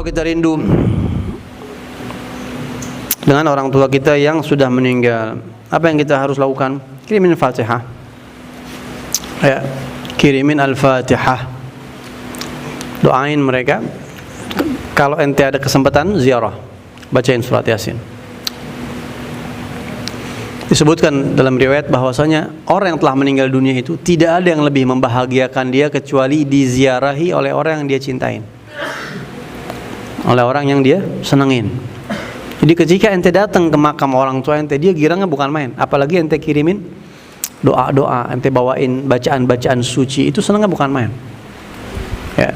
Kalau kita rindu dengan orang tua kita yang sudah meninggal, apa yang kita harus lakukan? Kirimin Fatihah. Ya, kirimin Al-Fatihah. Doain mereka. Kalau ente ada kesempatan ziarah, bacain surat Yasin. Disebutkan dalam riwayat bahwasanya orang yang telah meninggal dunia itu tidak ada yang lebih membahagiakan dia kecuali diziarahi oleh orang yang dia cintain, oleh orang yang dia senengin. Jadi ketika ente datang ke makam orang tua ente, dia girangnya bukan main. Apalagi ente kirimin doa-doa, ente bawain bacaan-bacaan suci, itu senangnya bukan main. Ya.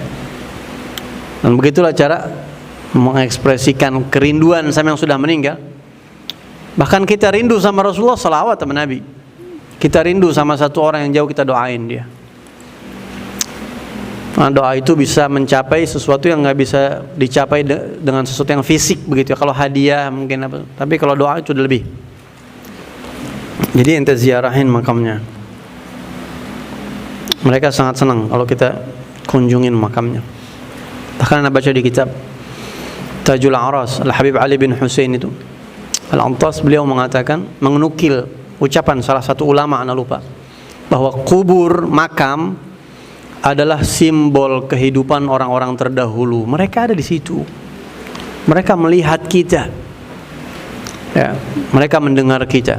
Dan begitulah cara mengekspresikan kerinduan sama yang sudah meninggal. Bahkan kita rindu sama Rasulullah, salawat sama Nabi. Kita rindu sama satu orang yang jauh, kita doain dia. Nah, doa itu bisa mencapai sesuatu yang nggak bisa dicapai dengan sesuatu yang fisik begitu ya. Kalau hadiah mungkin apa, tapi kalau doa itu udah lebih. Jadi ente ziarahin makamnya. Mereka sangat senang kalau kita kunjungin makamnya. Bahkan anda baca di kitab Tajul Aras Al-Habib Ali bin Husain itu Al-Antas, beliau mengatakan, menukil ucapan salah satu ulama, anda lupa, bahwa kubur, makam adalah simbol kehidupan orang-orang terdahulu. Mereka ada di situ. Mereka melihat kita. Ya, mereka mendengar kita.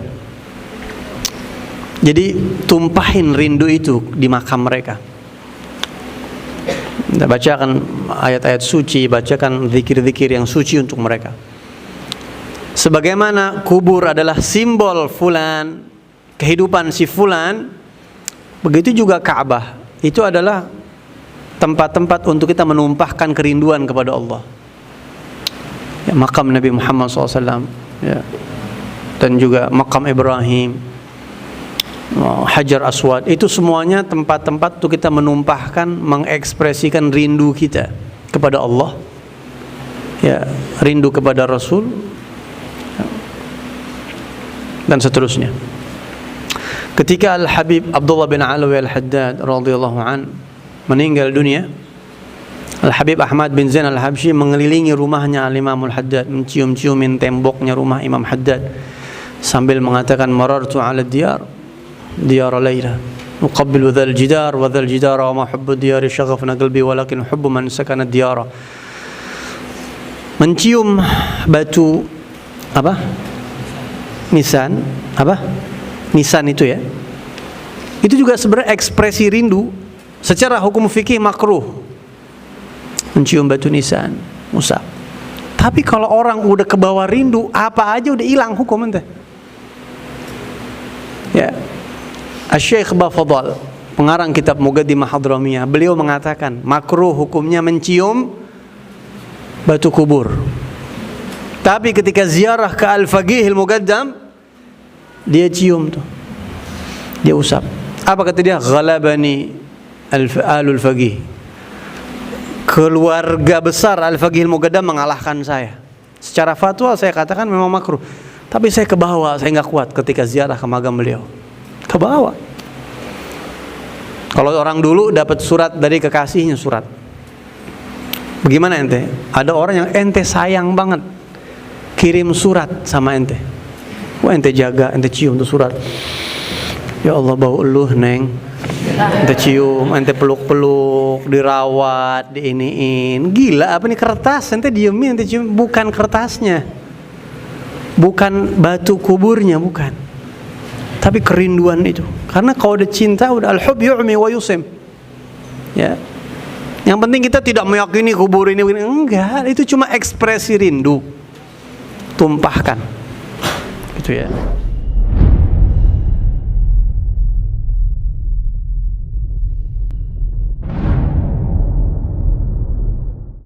Jadi tumpahin rindu itu di makam mereka. Kita bacakan ayat-ayat suci, bacakan zikir-zikir yang suci untuk mereka. Sebagaimana kubur adalah simbol fulan, kehidupan si fulan, begitu juga Ka'bah. Itu adalah tempat-tempat untuk kita menumpahkan kerinduan kepada Allah. Ya, makam Nabi Muhammad SAW, ya, dan juga makam Ibrahim, Hajar Aswad, itu semuanya tempat-tempat untuk kita menumpahkan, mengekspresikan rindu kita kepada Allah, ya, rindu kepada Rasul, ya, dan seterusnya. Ketika Al-Habib Abdullah bin Alawi Al-Haddad radhiyallahu an meninggal dunia, Al-Habib Ahmad bin Zain Al-Habsyi mengelilingi rumahnya Al-Imam Al-Haddad, mencium-ciumin temboknya rumah Imam Haddad sambil mengatakan, marartu ala diyar Layla uqabbilu dhal jidar wa dhal jidara wa ma hubbu diyari syaghafna qalbi walakin hubbu man sakana diyara. Mencium batu apa? Nisan, apa? Nisan itu ya. Itu juga sebenarnya ekspresi rindu. Secara hukum fikih makruh mencium batu nisan, musab. Tapi kalau orang udah kebawa rindu, apa aja udah hilang hukum ente. Ya. Asy-Syaikh Bafadhal, pengarang kitab Muqaddimah Hadramiyah, beliau mengatakan makruh hukumnya mencium batu kubur. Tapi ketika ziarah ke Al-Faqih Al-Muqaddam, dia cium tuh, dia usap. Apa kata dia? Ghalabani Alul Faqih, keluarga besar Al-Faqih Al-Muqaddam mengalahkan saya. Secara fatwa saya katakan memang makruh, tapi saya kebawa, saya nggak kuat ketika ziarah ke makam beliau. Kebawa. Kalau orang dulu dapat surat dari kekasihnya, surat. Bagaimana ente? Ada orang yang ente sayang banget, kirim surat sama ente. Wah, ente jaga, ente cium tuh surat. Ya Allah, bau eluh neng. Ente cium, ente peluk-peluk, dirawat, diiniin. Gila apa nih, kertas? Ente diemin, ente cium. Bukan kertasnya, bukan batu kuburnya, bukan. Tapi kerinduan itu. Karena kalau udah cinta, udah al-hub yu'mi wa yusim. Ya. Yang penting kita tidak meyakini kubur ini. Enggak, itu cuma ekspresi rindu. Tumpahkan. Gitu ya.